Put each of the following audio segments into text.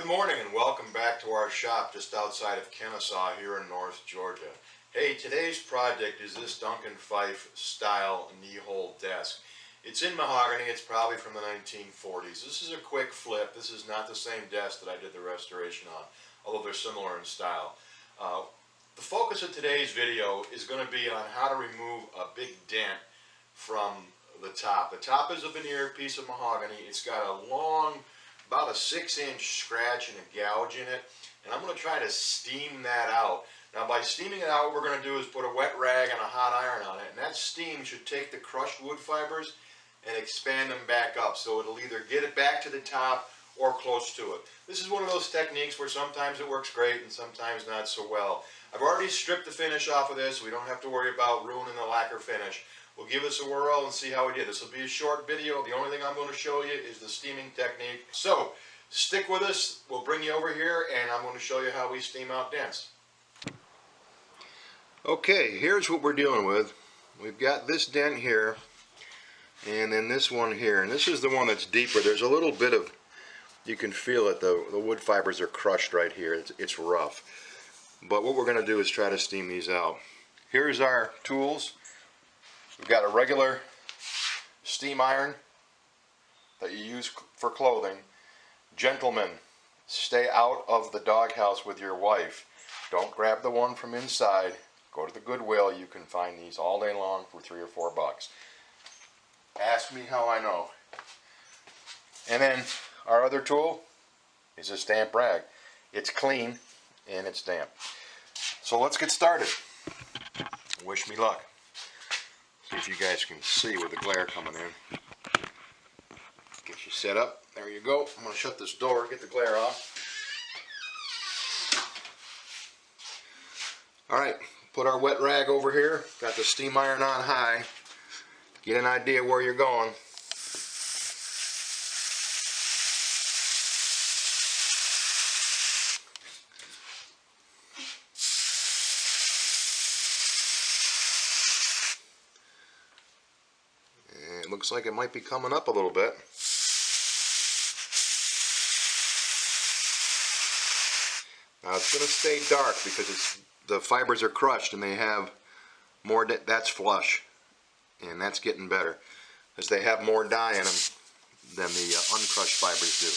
Good morning and welcome back to our shop just outside of Kennesaw here in North Georgia. Hey, today's project is this Duncan Fife style knee hole desk. It's in mahogany. It's probably from the 1940s. This is a quick flip. This is not the same desk that I did the restoration on, although they're similar in style. The focus of today's video is going to be on how to remove a big dent from the top. The top is a veneer piece of mahogany. It's got a long, about a 6-inch scratch and a gouge in it, and I'm going to try to steam that out. Now by steaming it out, what we're going to do is put a wet rag and a hot iron on it, and that steam should take the crushed wood fibers and expand them back up, so it'll either get it back to the top or close to it. This is one of those techniques where sometimes it works great and sometimes not so well. I've already stripped the finish off of this, so we don't have to worry about ruining the lacquer finish. We'll give this a whirl and see how we did. This will be a short video. The only thing I'm going to show you is the steaming technique. So stick with us. We'll bring you over here and I'm going to show you how we steam out dents. Okay, here's what we're dealing with. We've got this dent here and then this one here, and this is the one that's deeper. There's a little bit of, you can feel it, the wood fibers are crushed right here. It's rough. But what we're going to do is try to steam these out. Here's our tools. We've got a regular steam iron that you use for clothing. Gentlemen, stay out of the doghouse with your wife. Don't grab the one from inside. Go to the Goodwill. You can find these all day long for $3 or $4. Ask me how I know. And then our other tool is a damp rag. It's clean and it's damp. So let's get started. Wish me luck. See if you guys can see with the glare coming in. Get you set up. There you go. I'm going to shut this door, get the glare off. Alright, put our wet rag over here. Got the steam iron on high. Get an idea where you're going. It looks like it might be coming up a little bit. Now it's going to stay dark because the fibers are crushed and they have more, that's flush, and that's getting better as they have more dye in them than the uncrushed fibers do.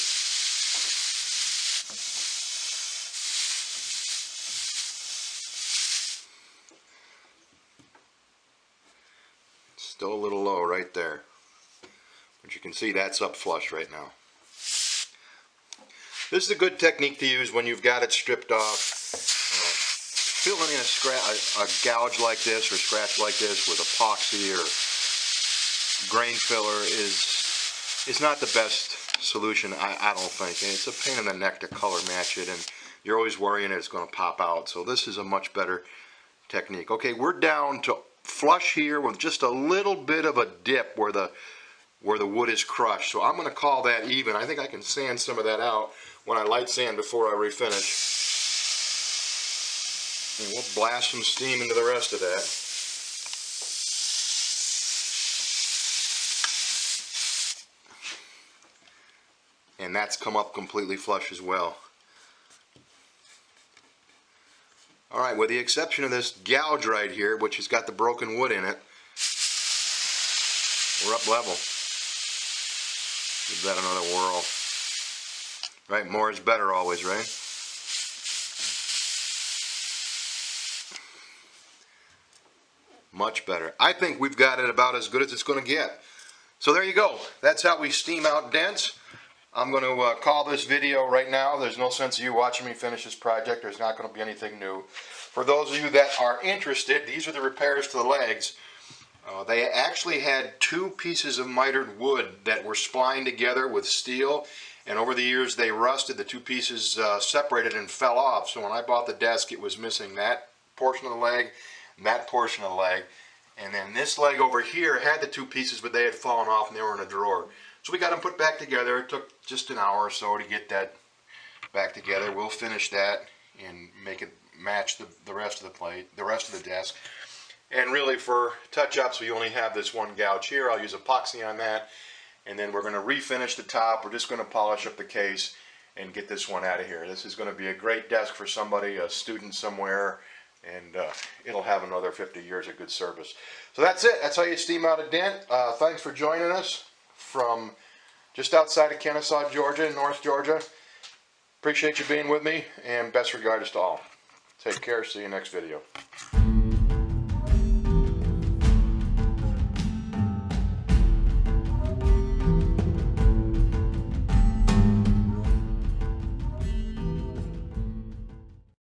Still a little low right there. But you can see that's up flush right now. This is a good technique to use when you've got it stripped off. Filling in a gouge like this or scratch like this with epoxy or grain filler is not the best solution, I don't think. And it's a pain in the neck to color match it, and you're always worrying it's going to pop out. So this is a much better technique. Okay, we're down to flush here with just a little bit of a dip where the wood is crushed. So I'm going to call that even. I think I can sand some of that out when I light sand before I refinish. And we'll blast some steam into the rest of that. And that's come up completely flush as well. Alright, with the exception of this gouge right here, which has got the broken wood in it, we're up level. Give that another whirl. Right, more is better always, right? Much better. I think we've got it about as good as it's going to get. So there you go. That's how we steam out dents. I'm going to call this video right now. There's no sense of you watching me finish this project. There's not going to be anything new. For those of you that are interested, these are the repairs to the legs. They actually had two pieces of mitered wood that were splined together with steel, and over the years they rusted. The two pieces separated and fell off. So when I bought the desk, it was missing that portion of the leg and that portion of the leg. And then this leg over here had the two pieces, but they had fallen off and they were in a drawer. So we got them put back together. It took just an hour or so to get that back together. We'll finish that and make it match the rest of the plate, the rest of the desk. And really for touch-ups, we only have this one gouge here. I'll use epoxy on that. And then we're going to refinish the top. We're just going to polish up the case. and get this one out of here. This is going to be a great desk for somebody, a student somewhere, and it'll have another 50 years of good service. So that's it. That's how you steam out a dent. Thanks for joining us from just outside of Kennesaw, Georgia, North Georgia. Appreciate you being with me, and best regards to all. Take care. See you next video.